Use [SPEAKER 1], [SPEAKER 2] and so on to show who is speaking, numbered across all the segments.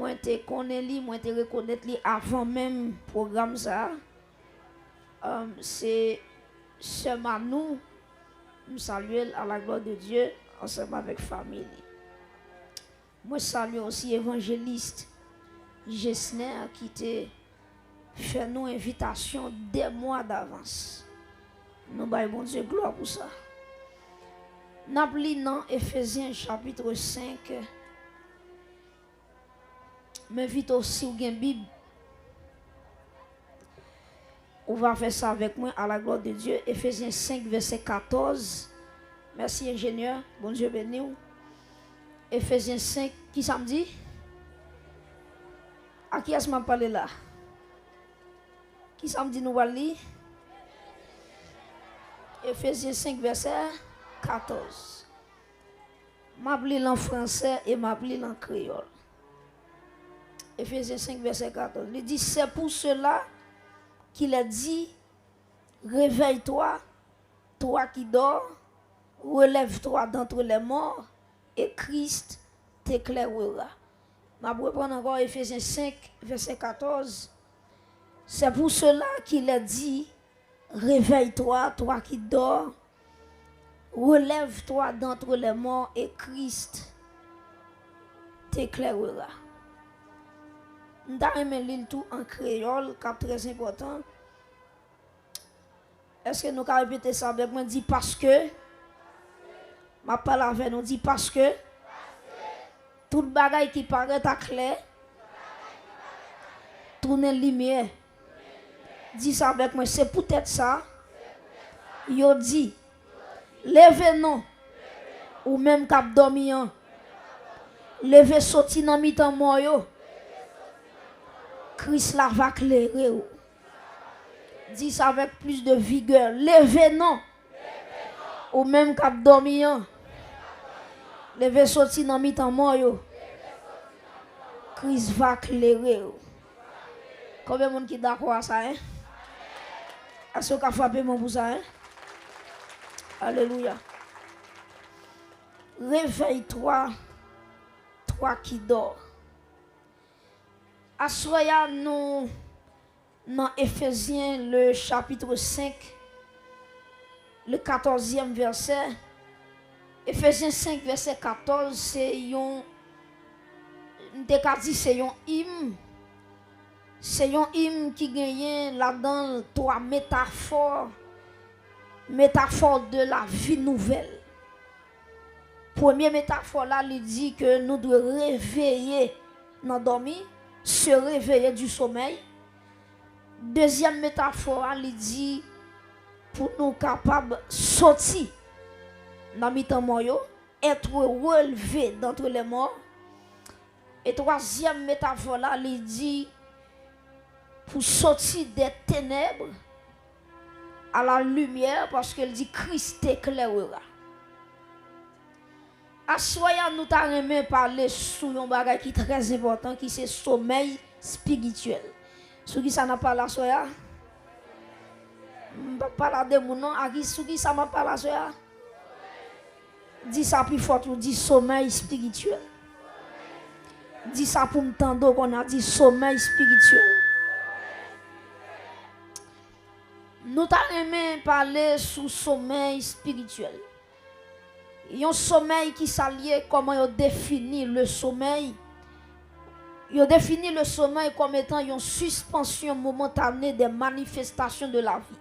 [SPEAKER 1] moi te connais lui, moi te reconnaître lui avant même programme ça. C'est ce Manou, me saluer à la gloire de Dieu ensemble avec famille. Moi salue aussi évangéliste Gesner qui te fait nous invitation des mois d'avance. Nous baillons bon Dieu gloire pour ça. Nous dans Ephésiens chapitre 5. M'invite aussi au gain Bible. On va faire ça avec moi à la gloire de Dieu. Ephésiens 5 verset 14. Merci ingénieur. Bon Dieu béni. Ephésiens 5, qui ça me dit? À qui est-ce que je parle là? Qui ça me dit nous allons lire? Ephésiens 5 verset 14. Je lis en français et je lis en créole. Ephésiens 5 verset 14. Il dit, c'est pour cela qu'il a dit, réveille-toi, toi qui dors, relève-toi d'entre les morts, et Christ t'éclairera. Je vais reprendre encore Ephésiens 5, verset 14. C'est pour cela qu'il a dit, réveille-toi, toi qui dors, relève-toi d'entre les morts, et Christ t'éclairera. Nous avons lire tout en créole, qui est très important. Est-ce que nous pouvons répéter ça avec moi? Dit parce que. Ma parole avec nous dit parce que. Tout bagaille qui paraît à clair. Tourner lumière. Dis ça avec moi. C'est peut-être ça. Yo dit. Levez-nous. Ou même cap dormir. Levez sorti dans mi-temps moi. Christ la va éclairer. Dis ça avec plus de vigueur. Levez-nous. Ou même cap dormir. Levez sorti dans mi-temps moi. Christ va éclairer. Combien de monde qui d'accord à ça? Hein? Est-ce qu'on a frappé mon pour ça? Hein? Alléluia. Réveille-toi, toi qui dors. Assoya nous dans Ephésiens le chapitre 5, le 14e verset. Ephésiens 5 verset 14, c'est un hymne. C'est un hymne qui gagne là-dedans trois métaphores de la vie nouvelle. Première métaphore là, il dit que nous devons réveiller dans dormir, se réveiller du sommeil. Deuxième métaphore, il dit pour nous capables de sortir dans mi-temps mort, être relevé d'entre les morts. Et troisième métaphore là, il dit pour sortir des ténèbres à la lumière, parce qu'il dit Christ éclairera. Assoya nous t'arrêter parler sur un bagage qui est très important, qui c'est sommeil spirituel. Sur qui ça n'a pas la soya? Je ne vais pas parler de mon nom. Sur qui ça m'a pas la soya? Dis ça plus fort, dis sommeil spirituel. Dis ça pour me tendre qu'on a dit sommeil spirituel. Nous t'arrêter parler sur sommeil spirituel. Il y a un sommeil qui s'allie, comment on définit le sommeil. Il définit le sommeil comme étant une suspension momentanée des manifestations de la vie.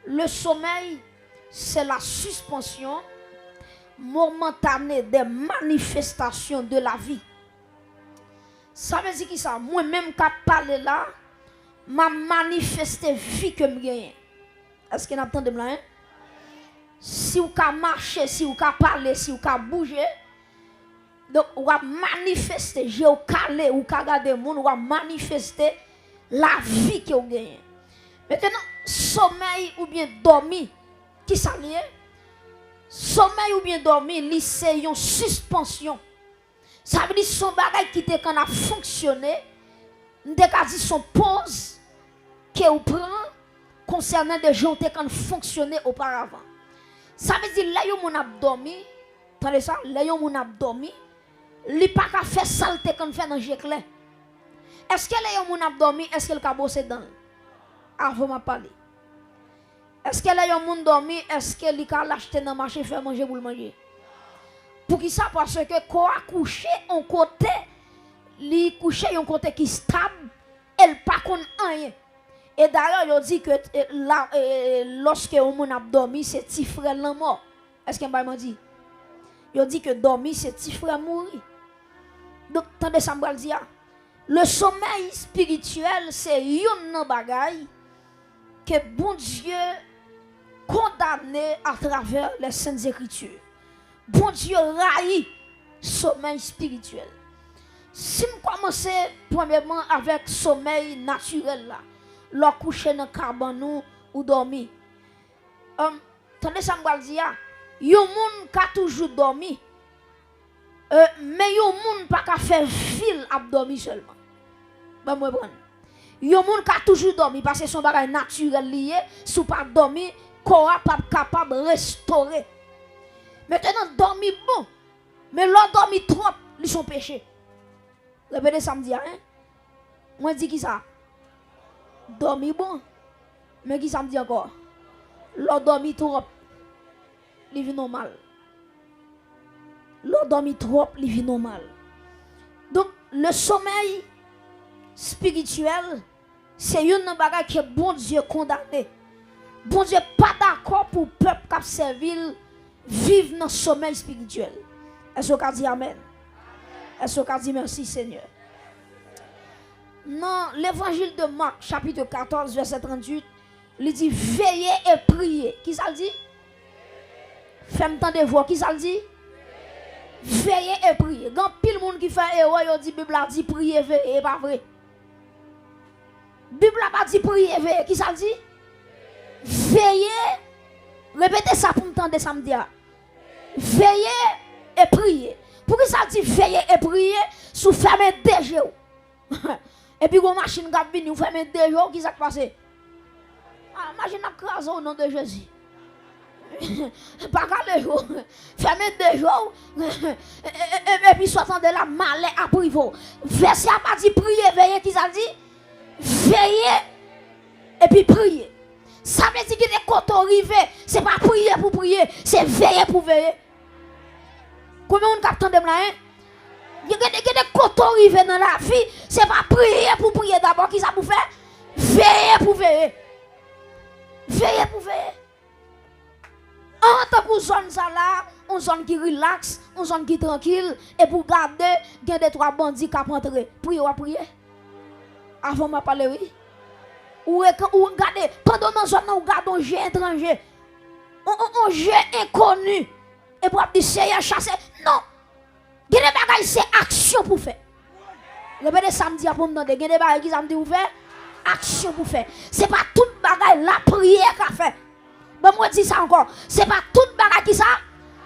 [SPEAKER 1] Le sommeil, c'est la suspension momentanée des manifestations de la vie. Ça veut dire que ça, moi-même, quand je parle là, m'a manifesté vie que je gagne. Est-ce qu'il y a de là? Hein? Si vous pouvez marcher, si vous pouvez parler, si vous pouvez bouger, donc vous pouvez manifester, je vous calé, vous pouvez regarder le monde, vous pouvez manifester la vie que vous gagnez. Maintenant, sommeil ou bien dormir, qui s'allie? Sommeil ou bien dormir, c'est une suspension. Ça veut dire son bagage qui te quand a fonctionné, nous avons dit son pause que vous prenez concernant des gens qui ont fonctionné auparavant. Ça veut dire là où on a dormi, attendez ça, là où on a dormi, li pas qu'à faire saleté quand fait dans jecle. Est-ce que les moun a dormi, est-ce qu'elle a bossé dans avant m'a parler. Est-ce que les moun dormi, est-ce que li ka l'acheter dans marché faire manger pour le manger? Pour qui ça parce que quand a couché en côté, li couché en côté qui stable, elle pas kon rien. Et d'ailleurs, il dit que lorsque on moun a dormi, c'est petit frère là mort. Est-ce que m'a dit? Il dit que dormir c'est petit frère mourir. Donc tendez ça me dire, le sommeil spirituel c'est une bagaille que bon Dieu condamné à travers les saintes écritures. Bon Dieu raille sommeil spirituel. Si je commence premièrement avec sommeil naturel là, le coucher dans cabane ou dormir. Tendez ça me dire, yon moun ka toujours dormi. Mais yon moun pas ka faire fil à dormir seulement. Ben moi prendre. Yon moun ka toujours dormi parce que son bagage naturel lié, sous pas dormi, corps pas capable restaurer. Maintenant dormi bon, mais l'on dormi trop, ils sont péchés. Répétez ça me dit hein. Moi dis qui ça? Dormi bon. Mais qui ça me dit encore? L'on dormi trop. Li vit normal. L'on dormi trop, li vit normal. Donc le sommeil spirituel, c'est une bagage que bon Dieu condamné. Bon Dieu pas d'accord pour peuple qui a servi vivre dans le sommeil spirituel. Est-ce qu'on dit amen? Est-ce qu'on dit merci Seigneur? Dans l'évangile de Marc, chapitre 14, verset 38, il dit veillez et priez. Qui ça le dit? Faites temps de voir, qui ça le dit? Veillez et priez. Quand pile monde qui fait erreur, il dit Bible a dit prier veiller, pas vrai. Bible a pas dit prier veiller, qui ça le dit? Veillez. Répétez ça pour me tendre samedi. Veillez et priez. Pour qui ça dit veillez et prier sous fermer des yeux. Et puis quand machine gap vini ou fermer des yeux, qui ça passe? Ah, machine a crasé au nom de Jésus. Pas qu'à le jour, fermez deux jours, et puis soit de la malais à priver. Verset a pas dit prier, veillez, qui ça dit? Veillez, et puis prier. Ça veut dire que les côtés arrivés, c'est pas prier pour prier, c'est veiller pour veiller. Combien on capte de là, hein? Il y a des côtés arrivés dans la vie, c'est pas prier pour prier d'abord, qui ça pour faire? Veiller pour veiller. Veiller pour veiller. En tant que zone ça là, une zone qui relaxe, une zone qui tranquille, et pour garder, il y a des trois bandits qui rentrent. Priez ou prier. Avant de parler, oui. Ou regardez, pendant dans zone où regardez un jeu étranger, un jeu inconnu, et pour dire c'est chasser. Non. Il y a des bagages, c'est action pour faire. Le bébé samedi pour me demander, il y a des bagages qui samedi pour faire. Action pour faire. C'est pas toute bagaille la prière qu'a fait. Bon, moi dis ça encore. C'est pas toute bagaille qui ça.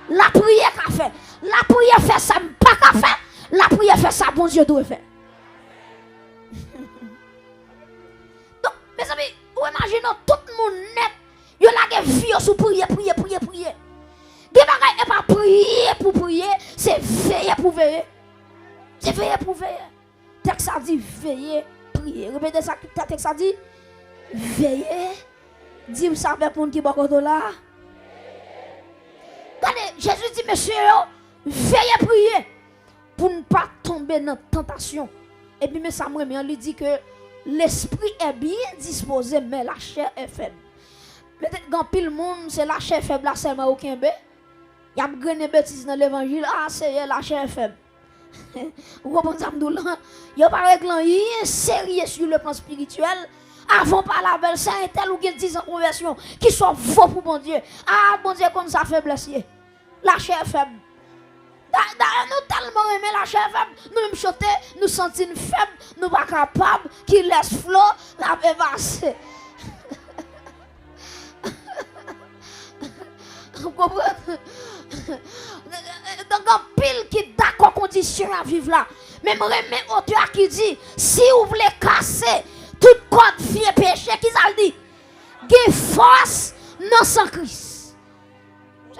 [SPEAKER 1] La prière qu'a fait. La prière fait ça, pas qu'a fait. La prière fait ça, bon Dieu doit faire. Donc, mes amis, vous imaginez tout le monde net. Il y a des vie sous prier. Des bagailles n'est pas prier pour prier, c'est veiller pour veiller. C'est veiller pour veiller. Texte a dit veiller, prier. Répétez ça, texte a dit veiller. Dis ça avec mon qui bakot là. Regardez, Jésus dit monsieur, veillez prier pour ne pas tomber dans la tentation. Et puis mais ça me lui dit que l'esprit est bien disposé mais la chair est faible. Peut-être quand pile monde c'est la chair faible là seulement aucun bé. Il y a une bêtise dans l'évangile, ah c'est la chair faible. Vous comprenez ça m'dou là? Il y a pas réglant rien sérieux sur le plan spirituel. Avant par la belle c'est un tel ou qui 10 ans conversion qui sont faux pour bon Dieu. Ah bon Dieu comme ça faiblesse. La chair faible. Nous tellement aimé la chair faible, nous même choter, nous sentons faibles, nous pas capables qui laisse flot la passer. Vous comprenez? Donc un pile qui d'accord condition à vivre là. Même remet auteur qui dit si vous voulez casser toute code vie péché qui ça dit? Give force non sans Christ.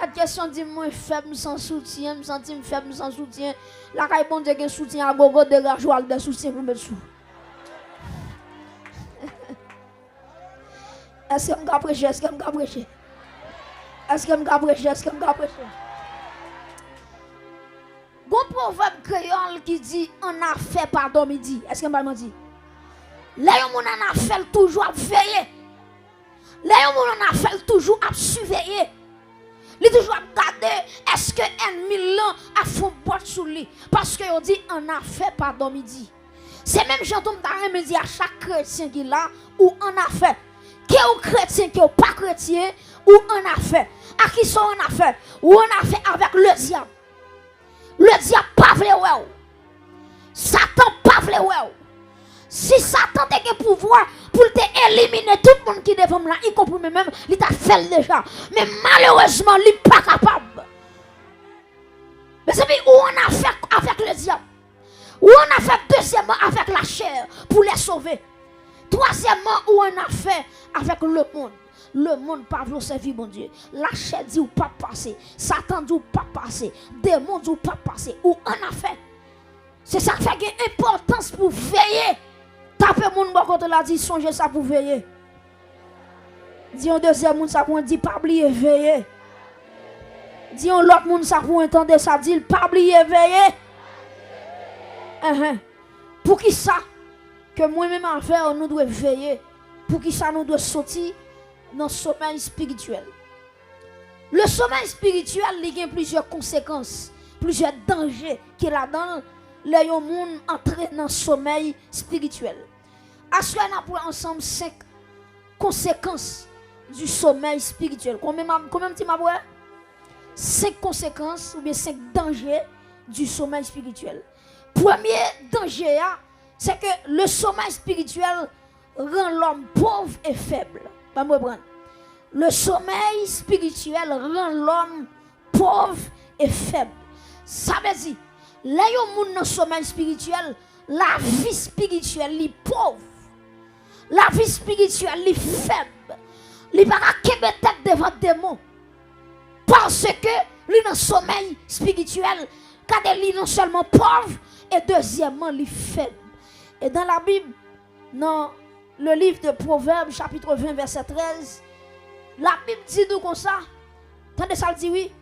[SPEAKER 1] Cette question dit moi faible sans soutien, me sentir faible sans soutien. La caille bon Dieu qui soutien à gogo de gajoal de soutien pour mettre sous. Est-ce que je vais prêcher? Est-ce que je vais prêcher? Est-ce que je vais prêcher? Est-ce que je vais prêcher? Bon proverbe créole qui dit on a fait pardon midi. Est-ce que je vais mentir? Là on a fait toujours à veiller. Là on a fait toujours à surveiller. Il toujours à regarder est-ce que ennemi là a fond boîte sous lui parce que on dit on a fait pardon midi. C'est même j'entends me dire à chaque chrétien qui là ou on a fait. Qui est chrétien qui est pas chrétien ou on a fait. À qui sont on a fait? Ou on a fait avec le diable. Le diable pas vle ouais. Satan pas vle ouais. Si Satan a le pouvoir pour te éliminer tout le monde qui devant là, y compris même, il t'a fait déjà. Mais malheureusement, il n'est pas capable. Mais c'est où on a fait avec le diable. Où on a fait deuxièmement avec la chair pour les sauver. Troisièmement, où on a fait avec le monde. Le monde pas veut servir mon Dieu. La chair dit ou pas passer. Satan dit ou pas passer. Démon dit ou pas passer. Où on a fait. C'est ça qui fait une importance pour veiller. Tapez mon bon côté là dit songez ça pour veiller. Dis un deuxième monde ça pour dire pas oublier veiller. Dis un l'autre monde ça pour entendre ça dit pas oublier veiller. Pour qui ça que moi-même en faire nous devons veiller. Pour qui ça nous doit sortir dans le sommeil spirituel. Le sommeil spirituel il a plusieurs conséquences, plusieurs dangers qui est là-dedans. Les gens entrent dans le sommeil spirituel. À ce qu'on a ensemble 5 conséquences du sommeil spirituel. Combien tu m'as 5 conséquences ou bien 5 dangers du sommeil spirituel. Premier danger, c'est que le sommeil spirituel rend l'homme pauvre et faible. Le sommeil spirituel rend l'homme pauvre et faible. Ça veut dire, là où on dans le sommeil spirituel, la vie spirituelle est pauvre. La vie spirituelle est faible. Il ne peut pas tête devant des démons. Parce que il est dans le sommeil spirituel, car il est non seulement pauvre, et deuxièmement, il est faible. Et dans la Bible, dans le livre de Proverbes, chapitre 20, verset 13, la Bible dit nous comme ça. Tendez ça, dit oui.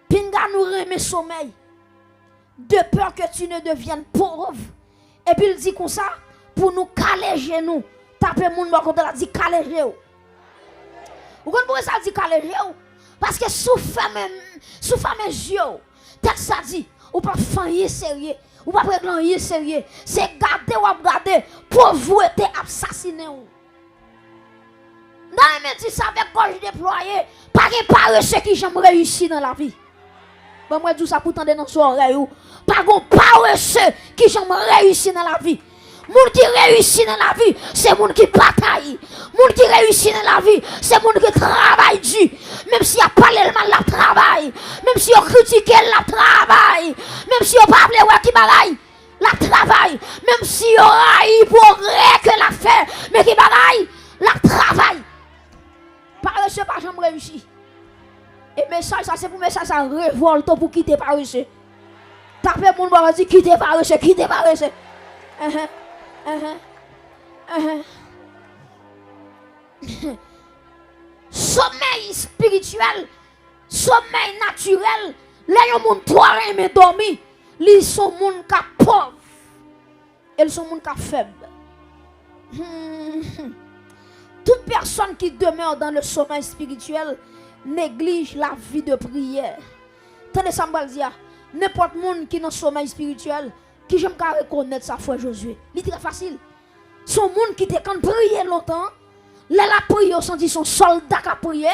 [SPEAKER 1] Pinga nous remet sommeil, de peur que tu ne deviennes pauvre. Et puis il dit comme ça, pour nous caléger nous. Tapez mon nom quand il dit caléger. Vous comprenez pourquoi ça dit caléger? Parce que sous femme yeux, texte ça dit, ou pas faire sérieux, ou pas régler sérieux. C'est garder ou garder, pauvreté assassiner. Dans les métiers, ça avec quoi je déployé, pas de paresseux qui j'aime réussir dans la vie. Bon, moi, je dis ça pour tendre dans son oreille. Pas de paresseux qui j'aime réussir dans la vie. Moun qui réussit dans la vie, c'est moun qui bataille. Moun qui réussit dans la vie, c'est moun qui travaille dur. Même si y a parlé le mal, la travail. Même si on critique, la travail. Même si on parle ouais qui bagaille, la travail. Même si on a progrès que la fait, mais qui bagaille, la travail. Paresseux pas jamais réussi. Et message ça c'est pour message ça révolte pour quitter paresseux. Tapez mon bon dit quitter paresseux, quitter paresseux. Sommeil spirituel, sommeil naturel, là yon moun trop aimé dormir, ils sont moun ka pauvre, ils sont moun ka faible. Toute personne qui demeure dans le sommeil spirituel néglige la vie de prière. Tenez ça me dire, n'importe monde qui est dans le sommeil spirituel, qui j'aime qu'à reconnaître sa foi Josué. C'est très facile. Son monde qui te quand prier longtemps, là la prière au senti son soldat qui a prié.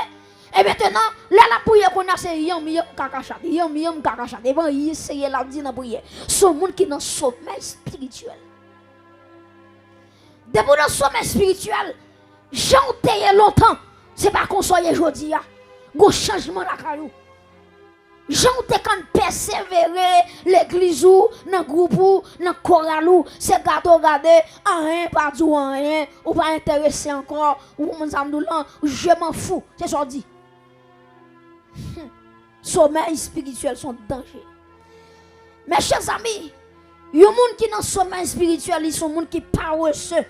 [SPEAKER 1] Et maintenant, là la prière qu'on a c'est yam kakachat, yam kakachat. Et bon, il essaye la dire dans prière. Son monde qui est dans le sommeil spirituel. Depuis dans le sommeil spirituel, j'en longtemps. C'est pas qu'on soit aujourd'hui. Go changement la caillou. Jean te quand persévérer l'église ou dans groupe ou dans chorale ou c'est gâteau garder rien pas du rien ou pas intéressé encore ou mon amdoulan je m'en fous c'est ça dit Sommeil spirituel sont danger. Mes chers amis, il y a des gens qui dans le sommeil spirituel, ils sont des gens qui paresseux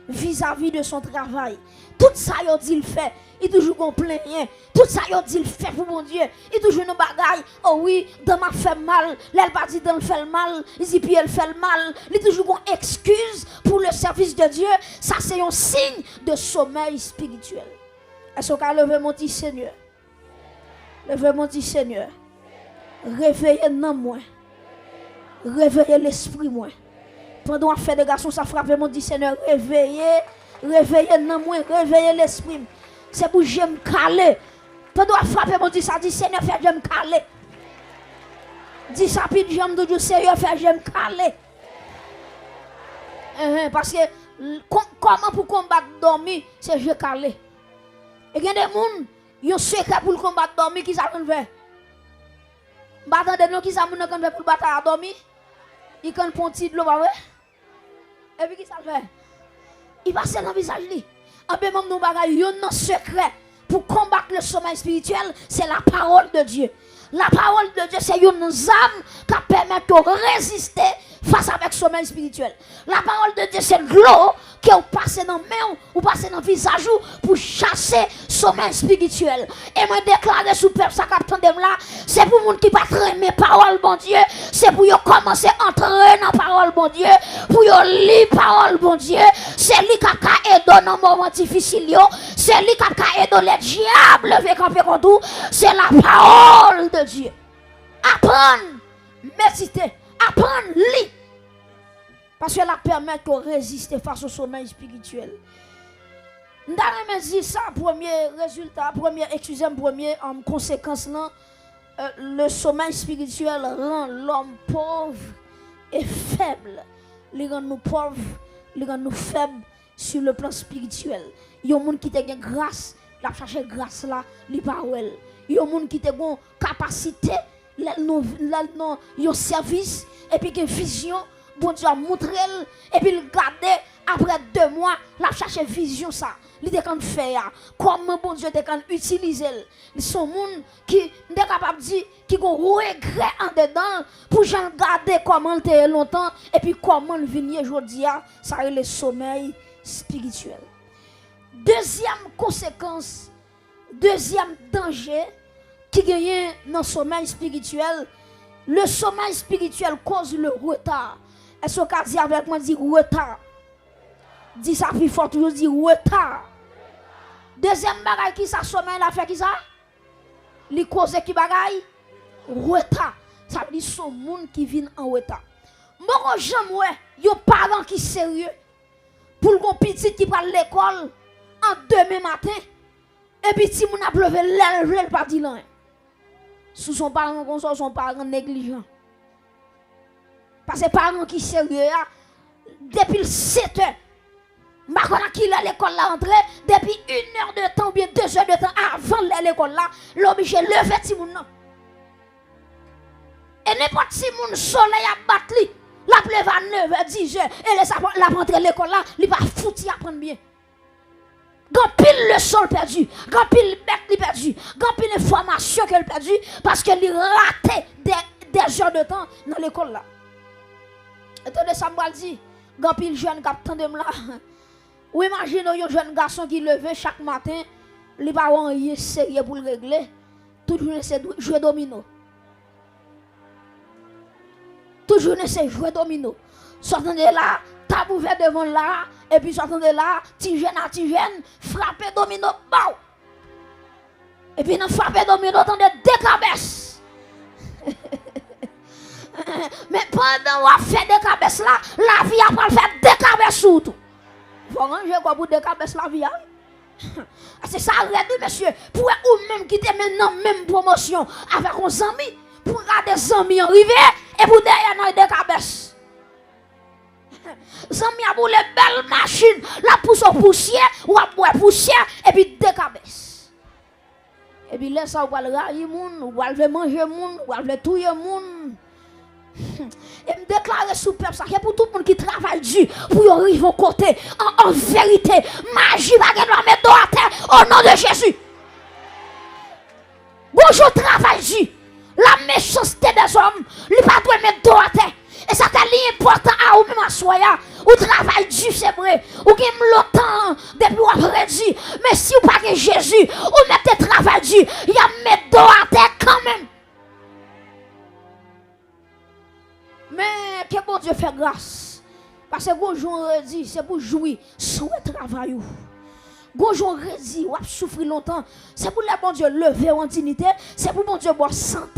[SPEAKER 1] vis-à-vis de son travail. Tout ça, il dit le fait. Il toujours plein rien. Tout ça, il dit le fait pour mon Dieu. Il toujours nos bagailles. Oh oui, dans m'a fait mal. L'elle pas dit dans le fait mal. Il dit puis elle fait le mal. Il toujours une excuse pour le service de Dieu. Ça, c'est un signe de sommeil spirituel. Est-ce qu'on a levé mon petit Seigneur? Levez mon petit Seigneur. Réveillez non moi. Réveillez l'esprit moi. Pendant qu'on fait des garçons, ça frappe mon petit Seigneur. Réveillez non moi. Réveillez l'esprit. C'est pour que je me caler. Pendant qu'on frappe mon petit, ça dit Seigneur, fais je me caler. Dis ça, puis je me dis Seigneur, fais je me caler. Parce que comment pour combattre dormir, c'est je caler. Et il y a des gens, ils ont secret pour combattre dormir qui savent faire. Attendez, nous qui savent faire pour battre à dormir. Ils ont un petit de l'eau, et puis qui savent faire. Il passe dans le visage. En même temps, nous avons un secret pour combattre le sommeil spirituel, c'est la parole de Dieu. La parole de Dieu, c'est une âme qui permet de résister face avec le sommeil spirituel. La parole de Dieu, c'est l'eau qui est passée dans la main ou passée dans le visage pour chasser le sommeil spirituel. Et me déclarer sous peuple, ça capte là, c'est pour les gens qui ne pas aimer la parole, bon Dieu. C'est pour commencer à entrer dans la parole, bon Dieu. Pour lire la parole, bon Dieu. C'est lui qui a aidé dans un moment difficile. C'est lui qui a aidé les diables avec camper contre tout. C'est la parole de Dieu. Apprendre, méditer, apprendre, lire. Parce que la permet de résister face au sommeil spirituel. Nous avons dit ça, premier résultat, première conséquence, le sommeil spirituel rend l'homme pauvre et faible. Il rend nous pauvres, il rend nous faibles sur le plan spirituel. Il y a des gens qui ont grâce, la chercher grâce là, li pa wel. Il y a des gens qui ont capacité, ils ont service, et puis une vision, bon Dieu a montré, et puis il garde, après 2 mois, la chercher vision ça. Il est quand faire, comment bon Dieu est quand utiliser. Ils sont des gens qui sont capables de dire, qui ont regret en dedans, pour garder comment il était longtemps, et puis comment il vient aujourd'hui, ça est le sommeil spirituel. Deuxième conséquence, deuxième danger qui gagne dans le sommeil spirituel, le sommeil spirituel cause le retard. Est-ce que vous dit avec moi, dit retard? Dis ça plus fort, toujours dit retard. Deuxième bagaille qui ça sommeil la fait qui ça? Les causes qui bagaille? Retard. Ça veut dire son monde qui vient en retard. Moi j'aime ouais, yo parents qui sérieux pour le petit qui parle l'école en demain matin et puis si moun a pleuvé l'elle pas dit rien. Sous son parent comme ça, son parent négligent. Parce que parents qui sérieux depuis 7 heures. Maintenant qu'il a l'école là entrée, depuis 1 heure de temps ou bien 2 heures de temps avant l'école là, l'obligé lever si moun non. Et n'importe si moun soleil a battu, la plève à 9h, 10h, et la rentrée l'école là, il va foutre à prendre bien. Grand pile le sol perdu, grand pile bête perdu, grand pile information qu'elle perdu parce qu'elle raté des heures de temps dans l'école là. Et tout ça me dit, grand pile jeune qui attendent là. Ou imaginez un jeune garçon qui levait chaque matin, les parents y sérieux pour le régler, toujours essaie de jouer domino. Toujours essaie de jouer domino. Sortant de là, table ouvert devant là, et puis sortant de là, petit jeune, frapper domino, bao. Et puis dans frapper domino, attendez des cabesses. Mais pendant qu'on fait des cabesses là, la vie a pas fait des cabesses surtout. Faut ranger quoi pour des cabesses la vie. C'est ça, regardez monsieur, pour ou même quitter maintenant même promotion avec un ami, pour regarder des amis arriver et pour derrière nous des cabesses. Zami a pour les belles machines, la pousse au poussière, ou à boire poussière, et puis des cabesses. Et puis là, ça, ou va le railler moun, ou va le manger moun, ou va le touiller moun. Et me déclarer sous peuple, ça, pour tout le monde qui travaille dur, pour y arriver au côté, en vérité, magie va gagner la mettre à terre, au nom de Jésus. Bonjour travail du. La méchanceté des hommes, il pas doit mettre dos à terre. Et ça t'a important à ou même à soya. Ou travail du c'est vrai. Ou gagne longtemps depuis ou après dit. Mais si ou pas que Jésus, ou mettez travail du, il y a mettre dos à terre quand même. Mais que bon Dieu fait grâce. Parce que bonjour dit, c'est pour jouir sur le travail. Bonjour dit, ou souffrir longtemps. C'est pour le bon Dieu lever en dignité. C'est pour bon Dieu boire santé.